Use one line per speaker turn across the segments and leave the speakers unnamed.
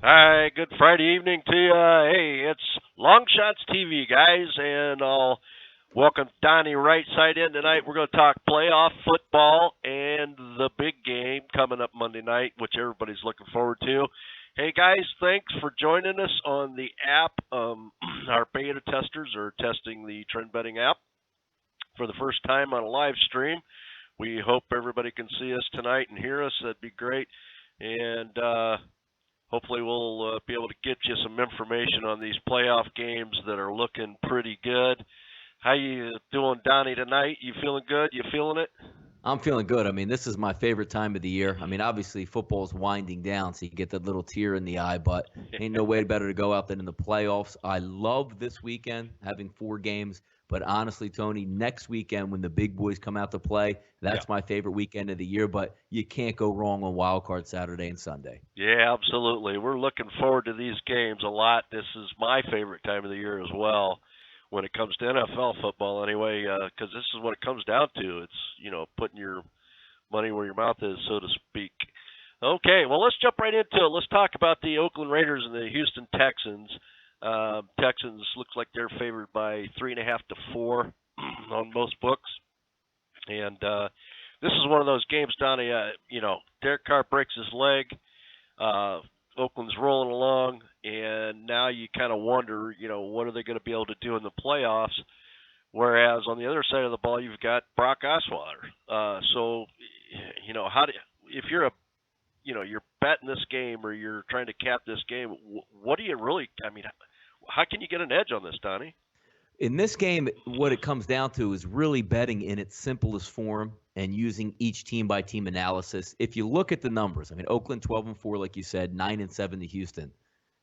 Hi, good Friday evening to you. Hey, it's LongShotsTV, guys, and I'll welcome Donnie RightSide in tonight. We're going to talk playoff football and the big game coming up Monday night, which everybody's looking forward to. Hey, guys, thanks for joining us on the app. Our beta testers are testing the trend betting app for the first time on a live stream. We hope everybody can see us tonight and hear us. That'd be great. And hopefully we'll be able to get you some information on these playoff games that are looking pretty good. How you doing, Donnie, tonight? You feeling good? You feeling it?
I'm feeling good. I mean, this is my favorite time of the year. I mean, obviously football's winding down, so you get that little tear in the eye, but ain't no way better to go out than in the playoffs. I love this weekend having 4 games, but honestly, Tony, next weekend when the big boys come out to play, that's my favorite weekend of the year, but you can't go wrong on Wild Card Saturday and Sunday.
Yeah, absolutely. We're looking forward to these games a lot. This is my favorite time of the year as well when it comes to NFL football anyway, because this is what it comes down to. It's, putting your money where your mouth is, so to speak. Okay, well, let's jump right into it. Let's talk about the Oakland Raiders and the Houston Texans. Texans looks like they're favored by 3.5 to 4 on most books. And this is one of those games, Donnie, Derek Carr breaks his leg. Oakland's rolling along, and now you kind of wonder, what are they going to be able to do in the playoffs? Whereas on the other side of the ball, you've got Brock Osweiler. If you're you're betting this game or you're trying to cap this game, what do you really? I mean, how can you get an edge on this, Donnie?
In this game, what it comes down to is really betting in its simplest form and using each team-by-team analysis. If you look at the numbers, I mean, Oakland 12-4, like you said, 9-7 to Houston.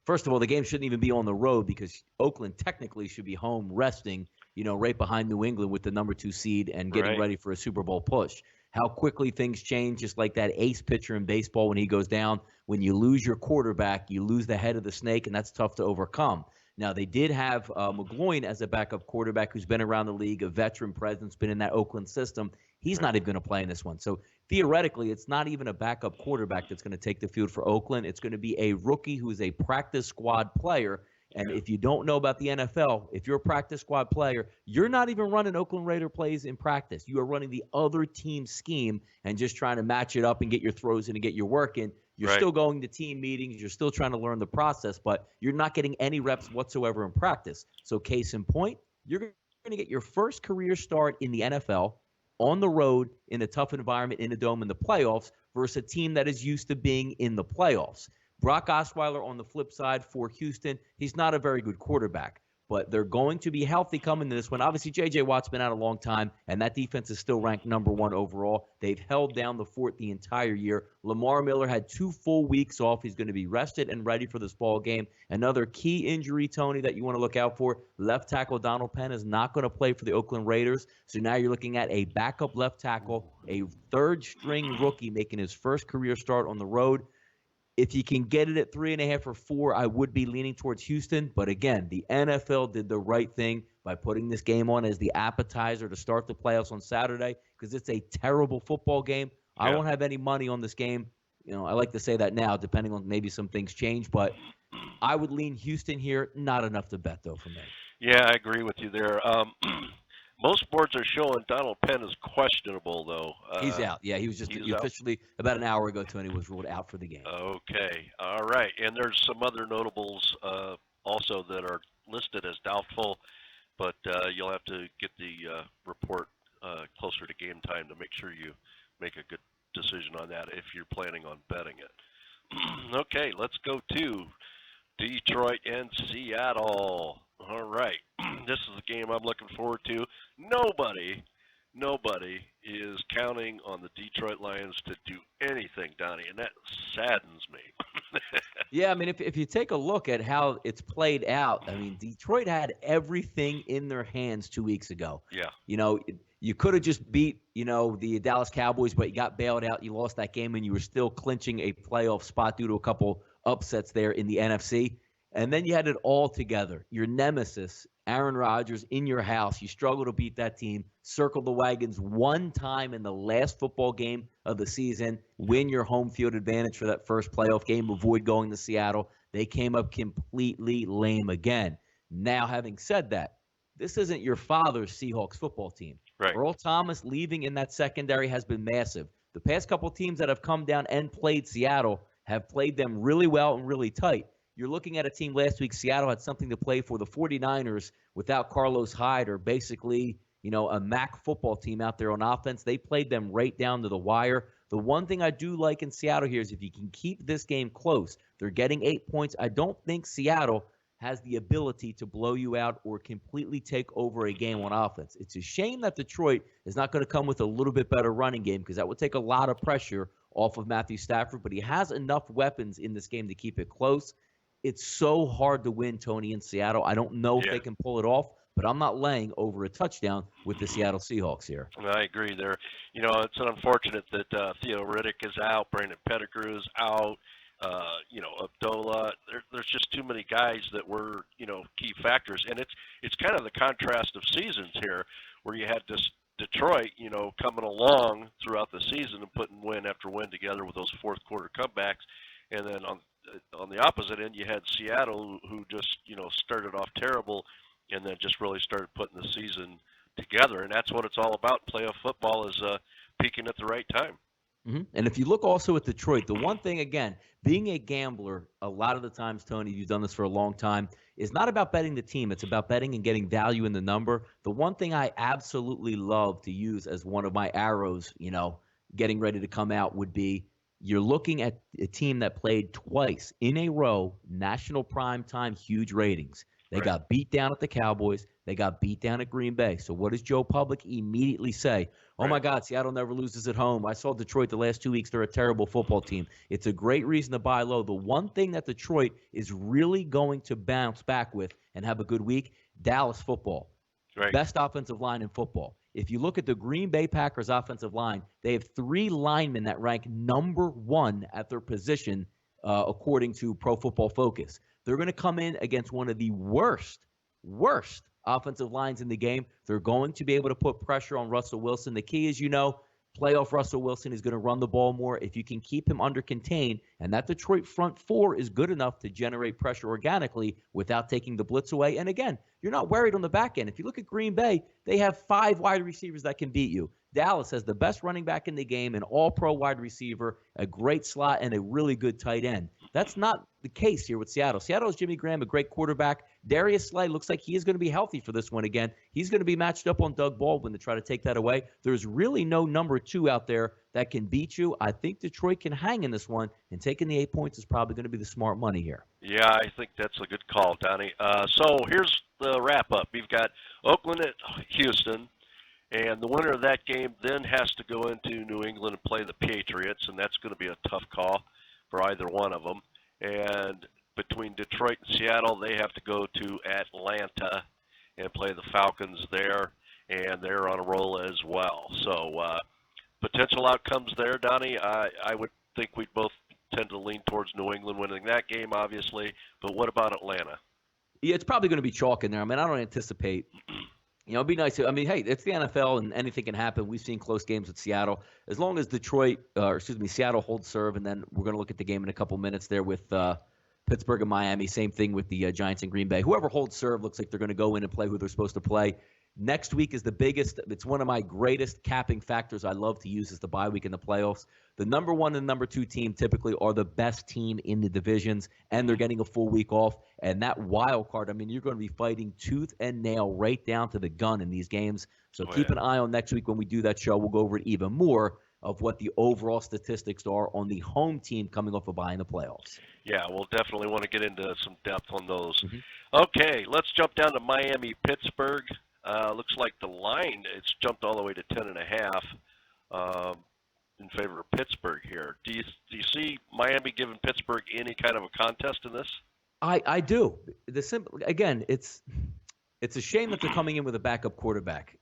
First of all, the game shouldn't even be on the road because Oakland technically should be home resting, right behind New England with the number 2 seed and getting ready for a Super Bowl push. How quickly things change, just like that ace pitcher in baseball when he goes down. When you lose your quarterback, you lose the head of the snake, and that's tough to overcome. Now, they did have McGloin as a backup quarterback who's been around the league, a veteran presence, been in that Oakland system. He's not even going to play in this one. So theoretically, it's not even a backup quarterback that's going to take the field for Oakland. It's going to be a rookie who is a practice squad player. And if you don't know about the NFL, if you're a practice squad player, you're not even running Oakland Raider plays in practice. You are running the other team's scheme and just trying to match it up and get your throws in and get your work in. You're still going to team meetings. You're still trying to learn the process, but you're not getting any reps whatsoever in practice. So case in point, you're going to get your first career start in the NFL on the road in a tough environment in a dome in the playoffs versus a team that is used to being in the playoffs. Brock Osweiler on the flip side for Houston, he's not a very good quarterback, but they're going to be healthy coming to this one. Obviously, J.J. Watt's been out a long time, and that defense is still ranked number 1 overall. They've held down the fort the entire year. Lamar Miller had 2 full weeks off. He's going to be rested and ready for this ball game. Another key injury, Tony, that you want to look out for, left tackle Donald Penn is not going to play for the Oakland Raiders. So now you're looking at a backup left tackle, a third-string rookie making his first career start on the road. If you can get it at 3.5 or 4, I would be leaning towards Houston. But again, the NFL did the right thing by putting this game on as the appetizer to start the playoffs on Saturday because it's a terrible football game. Yeah. I won't have any money on this game. I like to say that now, depending on maybe some things change. But I would lean Houston here. Not enough to bet, though, for me.
Yeah, I agree with you there. Most boards are showing Donald Penn is questionable, though.
He's out. Yeah, he was just officially about an hour ago, Tony, was ruled out for the game.
Okay. All right. And there's some other notables also that are listed as doubtful, but you'll have to get the report closer to game time to make sure you make a good decision on that if you're planning on betting it. Okay, let's go to Detroit and Seattle. All right. This is the game I'm looking forward to. Nobody is counting on the Detroit Lions to do anything, Donnie, and that saddens me.
Yeah, I mean, if you take a look at how it's played out, I mean, Detroit had everything in their hands 2 weeks ago.
Yeah.
You could have just beat, the Dallas Cowboys, but you got bailed out. You lost that game, and you were still clinching a playoff spot due to a couple upsets there in the NFC. And then you had it all together. Your nemesis, Aaron Rodgers, in your house. You struggle to beat that team. Circle the wagons one time in the last football game of the season. Win your home field advantage for that first playoff game. Avoid going to Seattle. They came up completely lame again. Now, having said that, this isn't your father's Seahawks football team.
Right.
Earl Thomas leaving in that secondary has been massive. The past couple teams that have come down and played Seattle have played them really well and really tight. You're looking at a team last week, Seattle had something to play for. The 49ers, without Carlos Hyde, are basically, a MAC football team out there on offense. They played them right down to the wire. The one thing I do like in Seattle here is if you can keep this game close, they're getting 8 points. I don't think Seattle has the ability to blow you out or completely take over a game on offense. It's a shame that Detroit is not going to come with a little bit better running game because that would take a lot of pressure off of Matthew Stafford, but he has enough weapons in this game to keep it close. It's so hard to win, Tony, in Seattle. I don't know if they can pull it off, but I'm not laying over a touchdown with the Seattle Seahawks here.
I agree there. It's unfortunate that Theo Riddick is out, Brandon Pettigrew is out, Abdullah. There's just too many guys that were, key factors. And it's kind of the contrast of seasons here where you had this Detroit, coming along throughout the season and putting win after win together with those fourth quarter comebacks. And then on the opposite end, you had Seattle who just, started off terrible and then just really started putting the season together. And that's what it's all about. Playoff football is peaking at the right time.
Mm-hmm. And if you look also at Detroit, the one thing, again, being a gambler, a lot of the times, Tony, you've done this for a long time, is not about betting the team. It's about betting and getting value in the number. The one thing I absolutely love to use as one of my arrows, getting ready to come out would be you're looking at a team that played twice in a row, national primetime, huge ratings. They got beat down at the Cowboys. They got beat down at Green Bay. So what does Joe Public immediately say? Oh, my God, Seattle never loses at home. I saw Detroit the last 2 weeks. They're a terrible football team. It's a great reason to buy low. The one thing that Detroit is really going to bounce back with and have a good week, Dallas football.
Right.
Best offensive line in football. If you look at the Green Bay Packers offensive line, they have 3 linemen that rank number 1 at their position, according to Pro Football Focus. They're going to come in against one of the worst offensive lines in the game. They're going to be able to put pressure on Russell Wilson. The key is, playoff Russell Wilson is going to run the ball more. If you can keep him under contain, and that Detroit front 4 is good enough to generate pressure organically without taking the blitz away. And again, you're not worried on the back end. If you look at Green Bay, they have 5 wide receivers that can beat you. Dallas has the best running back in the game, an all-pro wide receiver, a great slot, and a really good tight end. That's not the case here with Seattle. Seattle has Jimmy Graham, a great quarterback. Darius Slay looks like he is going to be healthy for this one again. He's going to be matched up on Doug Baldwin to try to take that away. There's really no number 2 out there that can beat you. I think Detroit can hang in this one, and taking the 8 points is probably going to be the smart money here.
Yeah, I think that's a good call, Donnie. So here's the wrap-up. We've got Oakland at Houston. And the winner of that game then has to go into New England and play the Patriots, and that's going to be a tough call for either one of them. And between Detroit and Seattle, they have to go to Atlanta and play the Falcons there, and they're on a roll as well. So potential outcomes there, Donnie. I would think we'd both tend to lean towards New England winning that game, obviously. But what about Atlanta?
Yeah, it's probably going to be chalk in there. I mean, I don't anticipate – it'd be nice. Hey, it's the NFL and anything can happen. We've seen close games with Seattle. As long as Seattle holds serve, and then we're going to look at the game in a couple minutes there with Pittsburgh and Miami. Same thing with the Giants and Green Bay. Whoever holds serve looks like they're going to go in and play who they're supposed to play. Next week is the biggest. It's one of my greatest capping factors I love to use is the bye week in the playoffs. The number 1 and number 2 team typically are the best team in the divisions, and they're getting a full week off. And that wild card, you're going to be fighting tooth and nail right down to the gun in these games. So keep an eye on next week when we do that show. We'll go over it even more of what the overall statistics are on the home team coming off a bye in the playoffs.
Yeah, we'll definitely want to get into some depth on those. Mm-hmm. Okay, let's jump down to Miami-Pittsburgh. Looks like the line, it's jumped all the way to 10.5 in favor of Pittsburgh here. Do you see Miami giving Pittsburgh any kind of a contest in this?
I do. Again, it's a shame that they're coming in with a backup quarterback.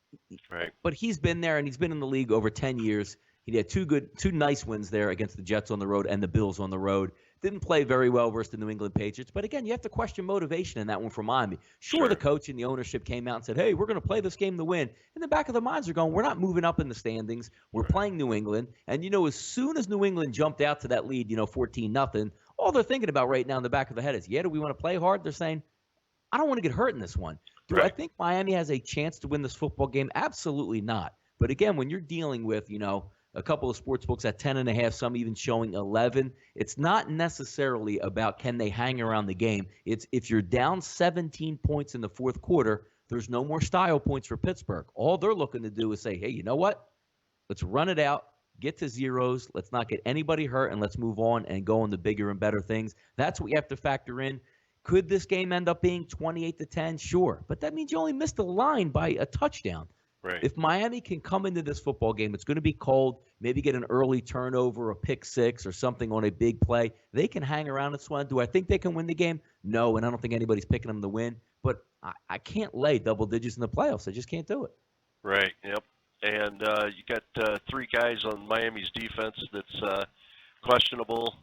Right.
But he's been there, and he's been in the league over 10 years. He had two nice wins there against the Jets on the road and the Bills on the road. Didn't play very well versus the New England Patriots. But again, you have to question motivation in that one for Miami. Sure, the coach and the ownership came out and said, hey, we're going to play this game to win. In the back of their minds are going, we're not moving up in the standings. We're playing New England. And, as soon as New England jumped out to that lead, 14-0, all they're thinking about right now in the back of their head is, do we want to play hard? They're saying, I don't want to get hurt in this one. Do I think Miami has a chance to win this football game? Absolutely not. But again, when you're dealing with, a couple of sports books at 10.5, some even showing 11, it's not necessarily about can they hang around the game. It's if you're down 17 points in the fourth quarter, there's no more style points for Pittsburgh. All they're looking to do is say, hey, you know what? Let's run it out, get to zeros. Let's not get anybody hurt, and let's move on and go on the bigger and better things. That's what you have to factor in. Could this game end up being 28-10? Sure. But that means you only missed the line by a touchdown.
Right.
If Miami can come into this football game, it's going to be cold, maybe get an early turnover, a pick six, or something on a big play. They can hang around and swing. Do I think they can win the game? No, and I don't think anybody's picking them to win. But I can't lay double digits in the playoffs. I just can't do it.
Right, yep. And you got 3 guys on Miami's defense that's questionable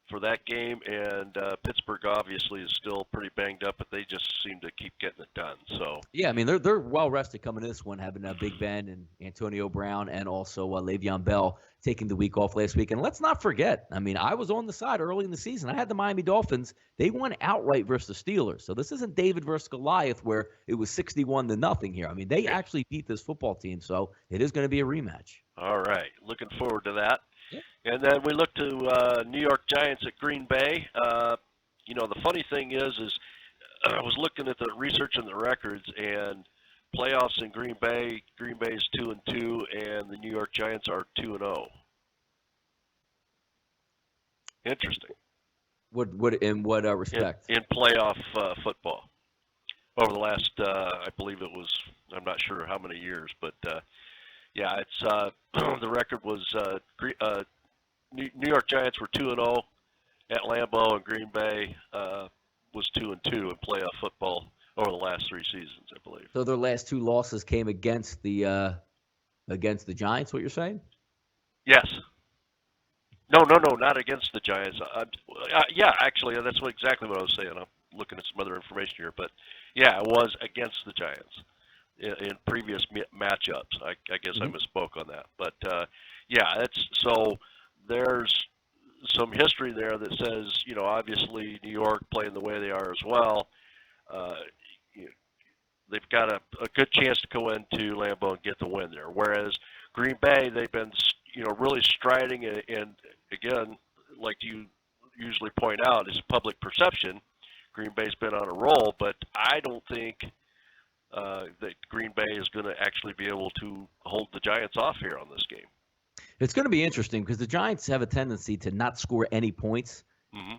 for that game, and Pittsburgh obviously is still pretty banged up, but they just seem to keep getting it done. So
yeah, I mean they're well rested coming to this one, having Big Ben and Antonio Brown and also Le'Veon Bell taking the week off last week. And let's not forget, I mean, I was on the side early in the season. I had the Miami Dolphins. They won outright versus the Steelers. So this isn't David versus Goliath where it was 61-0 here. I mean, they actually beat this football team, so it is going to be a rematch.
All right, looking forward to that. And then we look to New York Giants at Green Bay. The funny thing is I was looking at the research and the records, and playoffs in Green Bay. Green Bay is 2-2, and the New York Giants are 2-0. Interesting.
What in what respect?
In playoff football over the last, I believe it was, I'm not sure how many years, but it's the record was New York Giants were 2-0 at Lambeau, and Green Bay was 2-2 in playoff football over the last 3 seasons, I believe.
So their last 2 losses came against the Giants. What you're saying?
Yes. No, not against the Giants. Actually, that's exactly what I was saying. I'm looking at some other information here, but yeah, it was against the Giants in previous matchups. I guess I misspoke on that, but there's some history there that says, obviously New York playing the way they are as well, they've got a good chance to go into Lambeau and get the win there. Whereas Green Bay, they've been, really striding, and again, like you usually point out, is public perception. Green Bay's been on a roll, but I don't think that Green Bay is going to actually be able to hold the Giants off here on this game.
It's going to be interesting because the Giants have a tendency to not score any points.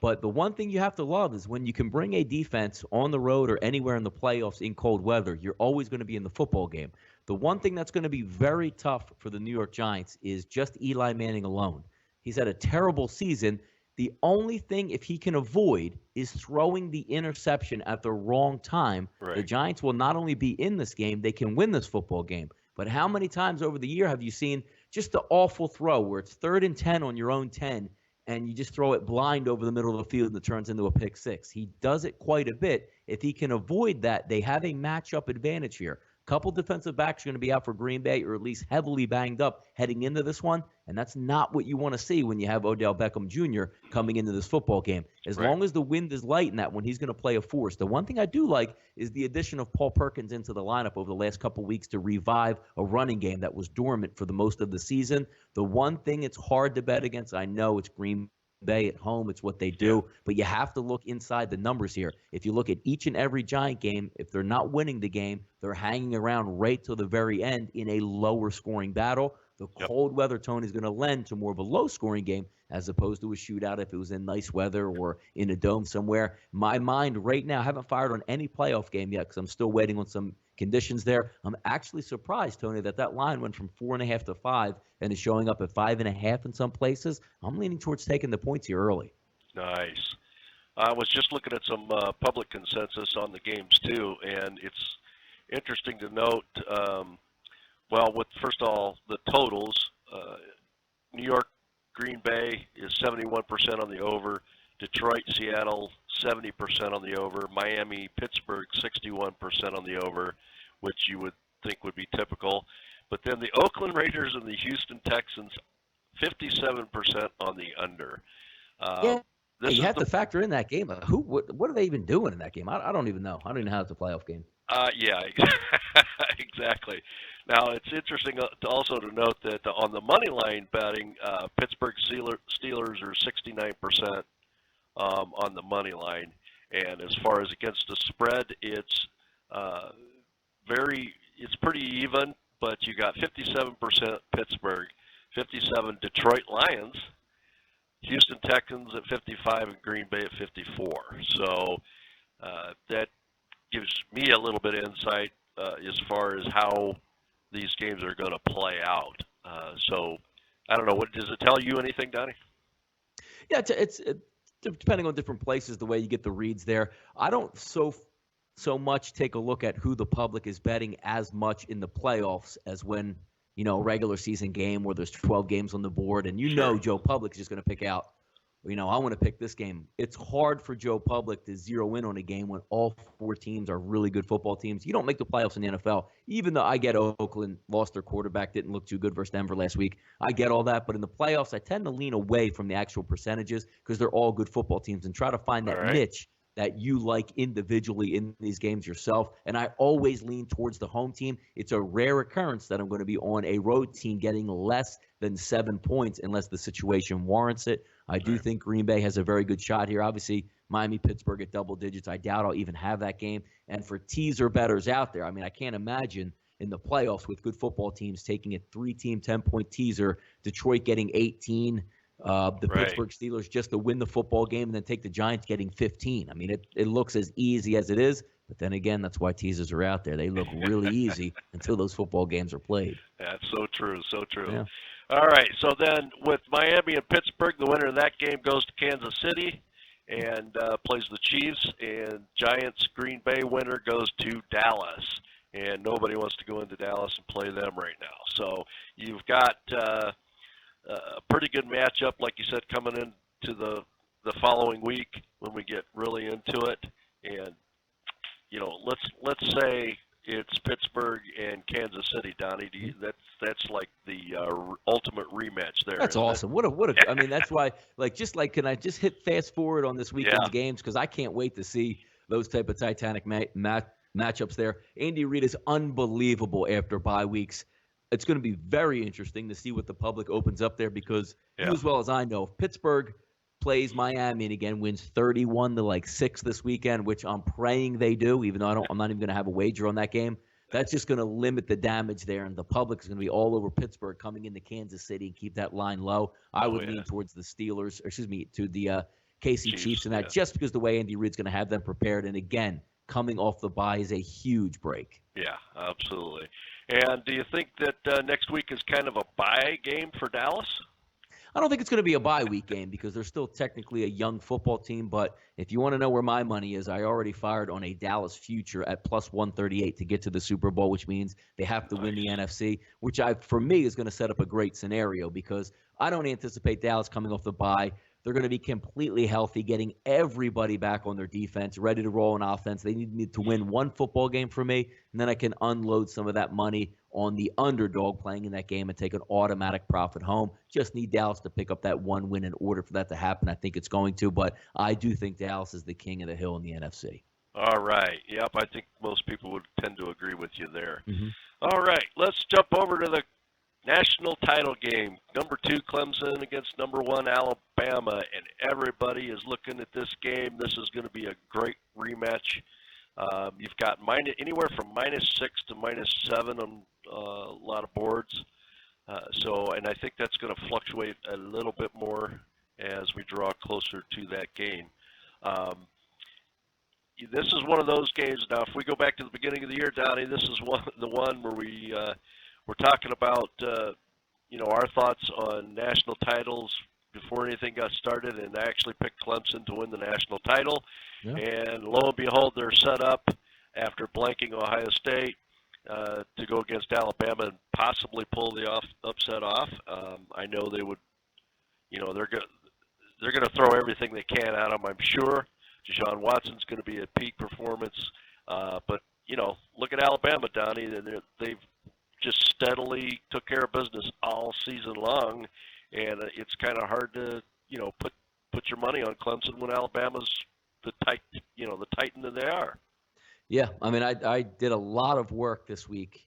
But the one thing you have to love is when you can bring a defense on the road or anywhere in the playoffs in cold weather, you're always going to be in the football game. The one thing that's going to be very tough for the New York Giants is just Eli Manning alone. He's had a terrible season. The only thing, if he can avoid, is throwing the interception at the wrong time.
Right.
The Giants will not only be in this game, they can win this football game. But how many times over the year have you seen just the awful throw where it's 3rd and 10 on your own 10, and you just throw it blind over the middle of the field and it turns into a pick six? He does it quite a bit. If he can avoid that, they have a matchup advantage here. A couple defensive backs are going to be out for Green Bay, or at least heavily banged up heading into this one, and that's not what you want to see when you have Odell Beckham Jr. coming into this football game. As long as the wind is light in that one, he's going to play a force. The one thing I do like is the addition of Paul Perkins into the lineup over the last couple weeks to revive a running game that was dormant for the most of the season. The one thing it's hard to bet against, I know it's Green Bay at home, it's what they do, but you have to look inside the numbers here. If you look at each and every Giant game, if they're not winning the game, they're hanging around right till the very end in a lower scoring battle. The cold weather tone is going to lend to more of a low scoring game as opposed to a shootout if it was in nice weather or in a dome somewhere. My mind right now, I haven't fired on any playoff game yet because I'm still waiting on some conditions there. I'm actually surprised, Tony, that line went from 4.5 to 5 and is showing up at 5.5 in some places. I'm leaning towards taking the points here early.
Nice. I was just looking at some public consensus on the games too, and it's interesting to note. With first of all the totals, New York Green Bay is 71% on the over. Detroit, Seattle, 70% on the over. Miami, Pittsburgh, 61% on the over, which you would think would be typical. But then the Oakland Raiders and the Houston Texans, 57% on the under.
Yeah,
this
you
is
have
the
to factor in that game. What are they even doing in that game? I don't even know. I don't even know how it's a playoff game.
Yeah, exactly. Now it's interesting also to note that on the money line betting, Pittsburgh Steelers are 69% on the money line, and as far as against the spread, it's uh, it's pretty even. But you got 57% Pittsburgh, 57 Detroit Lions, Houston Texans at 55, and Green Bay at 54. So that gives me a little bit of insight as far as how these games are going to play out. So I don't know. What does it tell you? Anything, Donnie?
Yeah, depending on different places, the way you get the reads there. I don't so much take a look at who the public is betting as much in the playoffs as when a regular season game where there's 12 games on the board and
Sure.
Joe Public is just going to pick out. I want to pick this game. It's hard for Joe Public to zero in on a game when all four teams are really good football teams. You don't make the playoffs in the NFL, even though I get Oakland lost their quarterback, didn't look too good versus Denver last week. I get all that. But in the playoffs, I tend to lean away from the actual percentages because they're all good football teams and try to find that niche that you like individually in these games yourself. And I always lean towards the home team. It's a rare occurrence that I'm going to be on a road team getting less than 7 points unless the situation warrants it. I do think Green Bay has a very good shot here. Obviously, Miami, Pittsburgh at double digits. I doubt I'll even have that game. And for teaser bettors out there, I mean, I can't imagine in the playoffs with good football teams taking a 3-team 10-point teaser, Detroit getting 18, the Pittsburgh Steelers just to win the football game and then take the Giants getting 15. I mean, it looks as easy as it is, but then again, that's why teasers are out there. They look really easy until those football games are played.
That's so true, so true.
Yeah.
All right, so then with Miami and Pittsburgh, the winner of that game goes to Kansas City and plays the Chiefs, and Giants Green Bay winner goes to Dallas, and nobody wants to go into Dallas and play them right now. So you've got a pretty good matchup, like you said, coming into the following week when we get really into it, and let's say it's Pittsburgh and Kansas City, Donnie. That's like the ultimate rematch there.
That's awesome. What a I mean, that's why can I just hit fast forward on this weekend's games because I can't wait to see those type of Titanic matchups there. Andy Reid is unbelievable after bye weeks. It's going to be very interesting to see what the public opens up there because you as well as I know, if Pittsburgh plays Miami and again wins 31-6 this weekend, which I'm praying they do, even though I'm not even going to have a wager on that game. That's just going to limit the damage there, and the public is going to be all over Pittsburgh coming into Kansas City and keep that line low. I would lean towards the Steelers, to the KC Chiefs in that, just because the way Andy Reid's going to have them prepared. And again, coming off the bye is a huge break.
Yeah, absolutely. And do you think that next week is kind of a bye game for Dallas?
I don't think it's going to be a bye week game because they're still technically a young football team. But if you want to know where my money is, I already fired on a Dallas future at plus 138 to get to the Super Bowl, which means they have to win the NFC, which for me is going to set up a great scenario because I don't anticipate Dallas coming off the bye. They're going to be completely healthy, getting everybody back on their defense, ready to roll on offense. They need to win one football game for me, and then I can unload some of that money on the underdog playing in that game and take an automatic profit home. Just need Dallas to pick up that one win in order for that to happen. I think it's going to, but I do think Dallas is the king of the hill in the NFC.
All right. Yep, I think most people would tend to agree with you there.
Mm-hmm.
All right, let's jump over to the national title game. Number 2 Clemson against number 1 Alabama, and everybody is looking at this game. This is going to be a great rematch. You've got anywhere from -6 to -7 on a lot of boards. And I think that's going to fluctuate a little bit more as we draw closer to that game. This is one of those games. Now, if we go back to the beginning of the year, Donnie, this is the one where we're talking about our thoughts on national titles before anything got started, and I actually picked Clemson to win the national title. Yeah. And lo and behold, they're set up after blanking Ohio State to go against Alabama and possibly pull the upset off. I know they would, they're going to throw everything they can at them, I'm sure. Deshaun Watson's going to be at peak performance. But look at Alabama, Donnie. They've just steadily took care of business all season long, and it's kind of hard to, put put your money on Clemson when Alabama's the Titan that they are.
Yeah, I mean, I did a lot of work this week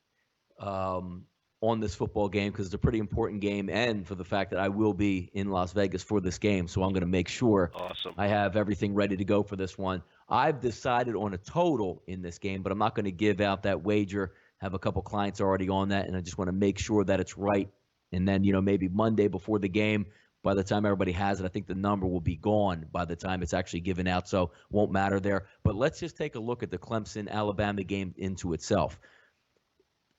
on this football game because it's a pretty important game, and for the fact that I will be in Las Vegas for this game, so I'm going to make sure I have everything ready to go for this one. I've decided on a total in this game, but I'm not going to give out that wager. Have a couple clients already on that, and I just want to make sure that it's right. And then, maybe Monday before the game, by the time everybody has it, I think the number will be gone by the time it's actually given out, so won't matter there. But let's just take a look at the Clemson-Alabama game into itself.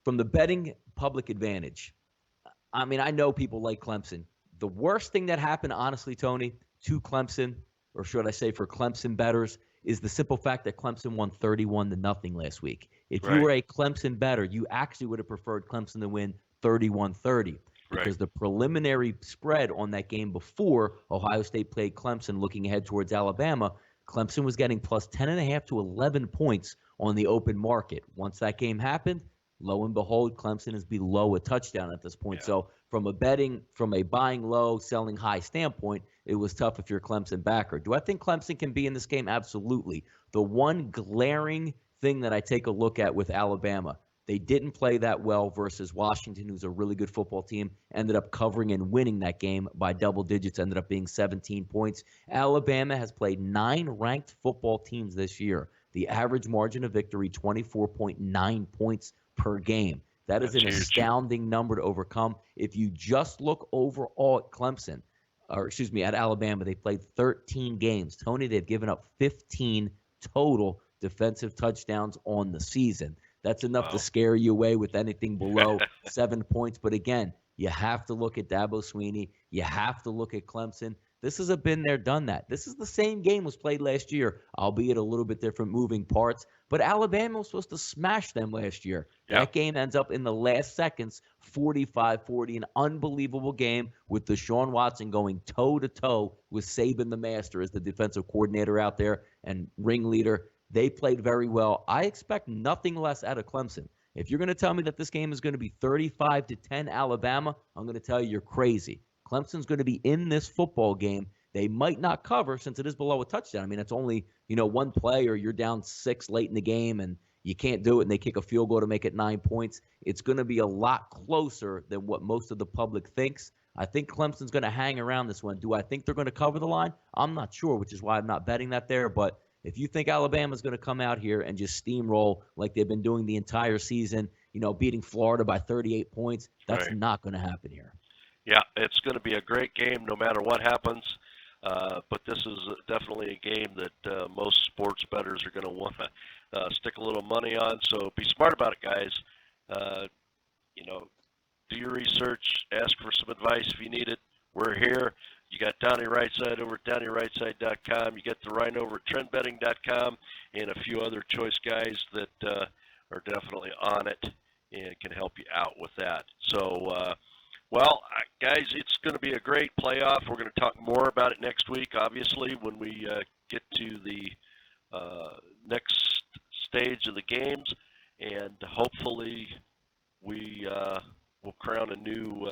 From the betting public advantage, I mean, I know people like Clemson. The worst thing that happened, honestly, Tony, to Clemson, or should I say for Clemson bettors, is the simple fact that Clemson won 31-0 last week. If you were a Clemson bettor, you actually would have preferred Clemson to win 31-30 because the preliminary spread on that game before Ohio State played Clemson, looking ahead towards Alabama, Clemson was getting plus 10.5 to 11 points on the open market. Once that game happened, lo and behold, Clemson is below a touchdown at this point. Yeah. So from a buying low, selling high standpoint, it was tough if you're a Clemson backer. Do I think Clemson can be in this game? Absolutely. The one glaring thing that I take a look at with Alabama, they didn't play that well versus Washington, who's a really good football team, ended up covering and winning that game by double digits, ended up being 17 points. Alabama has played 9 ranked football teams this year. The average margin of victory, 24.9 points per game. That's an astounding number to overcome. If you just look overall at Clemson, at Alabama, they played 13 games. Tony, they've given up 15 total defensive touchdowns on the season. That's enough to scare you away with anything below 7 points. But again, you have to look at Dabo Swinney. You have to look at Clemson. This is a been there, done that. This is the same game was played last year, albeit a little bit different moving parts. But Alabama was supposed to smash them last year. Yep. That game ends up in the last seconds, 45-40, an unbelievable game with Deshaun Watson going toe-to-toe with Saban the Master as the defensive coordinator out there and ringleader. They played very well. I expect nothing less out of Clemson. If you're going to tell me that this game is going to be 35-10 Alabama, I'm going to tell you you're crazy. Clemson's going to be in this football game. They might not cover since it is below a touchdown. I mean, it's only, one play or you're down 6 late in the game and you can't do it and they kick a field goal to make it 9 points. It's going to be a lot closer than what most of the public thinks. I think Clemson's going to hang around this one. Do I think they're going to cover the line? I'm not sure, which is why I'm not betting that there. But if you think Alabama's going to come out here and just steamroll like they've been doing the entire season, beating Florida by 38 points, that's not going to happen here.
Yeah, it's going to be a great game no matter what happens. But this is definitely a game that most sports bettors are going to want to stick a little money on. So be smart about it, guys. Do your research. Ask for some advice if you need it. We're here. You got Donnie RightSide over at DonnieRightSide.com. You get TheRhino over at TrendBetting.com, and a few other choice guys that are definitely on it and can help you out with that. So, guys, it's going to be a great playoff. We're going to talk more about it next week, obviously, when we get to the next stage of the games, and hopefully we will crown a new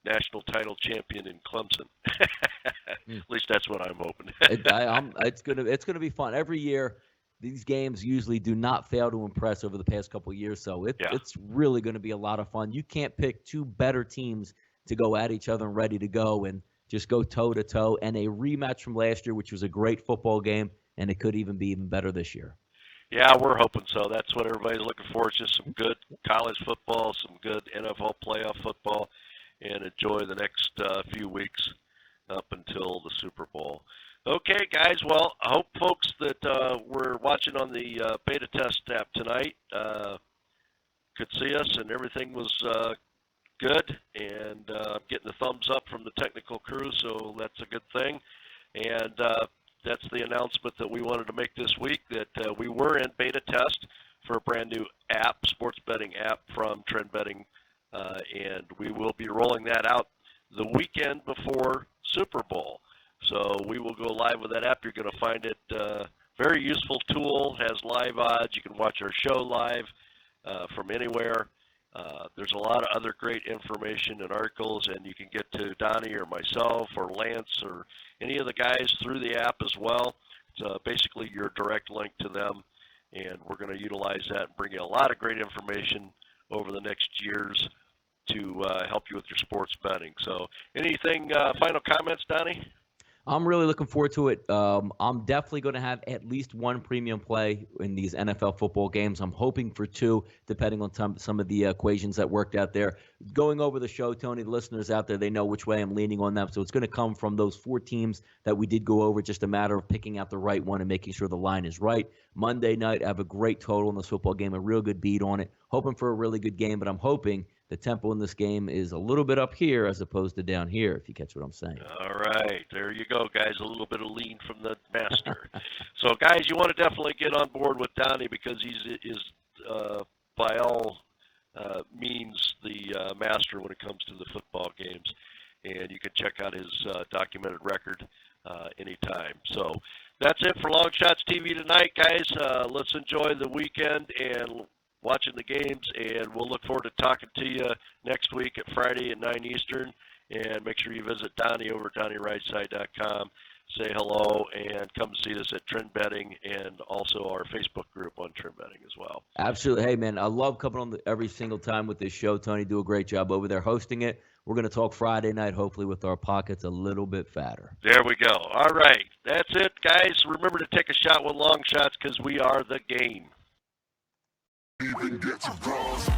national title champion in Clemson. At least that's what I'm hoping.
It's gonna be fun every year. These games usually do not fail to impress over the past couple of years, so it's really going to be a lot of fun. You can't pick two better teams to go at each other and ready to go and just go toe-to-toe, and a rematch from last year, which was a great football game, and it could even be even better this year.
Yeah, we're hoping so. That's what everybody's looking for. It's just some good college football, some good NFL playoff football, and enjoy the next few weeks up until the Super Bowl. Okay, guys. Well, I hope folks that were watching on the beta test app tonight could see us and everything was good. And getting the thumbs up from the technical crew, so that's a good thing. And that's the announcement that we wanted to make this week, that we were in beta test for a brand new app, sports betting app from Trend Betting, and we will be rolling that out the weekend before Super Bowl. So we will go live with that app. You're going to find it very useful tool, has live odds. You can watch our show live from anywhere, There's a lot of other great information and articles, and you can get to Donnie or myself or Lance or any of the guys through the app as well. It's basically your direct link to them, and we're going to utilize that and bring you a lot of great information over the next years to help you with your sports betting. So anything, final comments, Donnie?
I'm really looking forward to it. I'm definitely going to have at least one premium play in these NFL football games. I'm hoping for two, depending on some of the equations that worked out there. Going over the show, Tony, the listeners out there, they know which way I'm leaning on them. So it's going to come from those four teams that we did go over, just a matter of picking out the right one and making sure the line is right. Monday night, I have a great total in this football game, a real good beat on it. Hoping for a really good game, but I'm hoping the tempo in this game is a little bit up here as opposed to down here, if you catch what I'm saying.
All right. There you go, guys. A little bit of lean from the master. So, guys, you want to definitely get on board with Donnie because he's by all means the master when it comes to the football games. And you can check out his documented record anytime. So that's it for Long Shots TV tonight, guys. Let's enjoy the weekend and watching the games, and we'll look forward to talking to you next week at Friday at 9 Eastern. And make sure you visit Donnie over at DonnieRightSide.com. Say hello and come see us at Trend Betting and also our Facebook group on Trend Betting as well.
Absolutely. Hey, man, I love coming on every single time with this show. Tony, do a great job over there hosting it. We're going to talk Friday night, hopefully with our pockets a little bit fatter.
There we go. All right. That's it, guys. Remember to take a shot with Long Shots because we are the game. Even get to cross.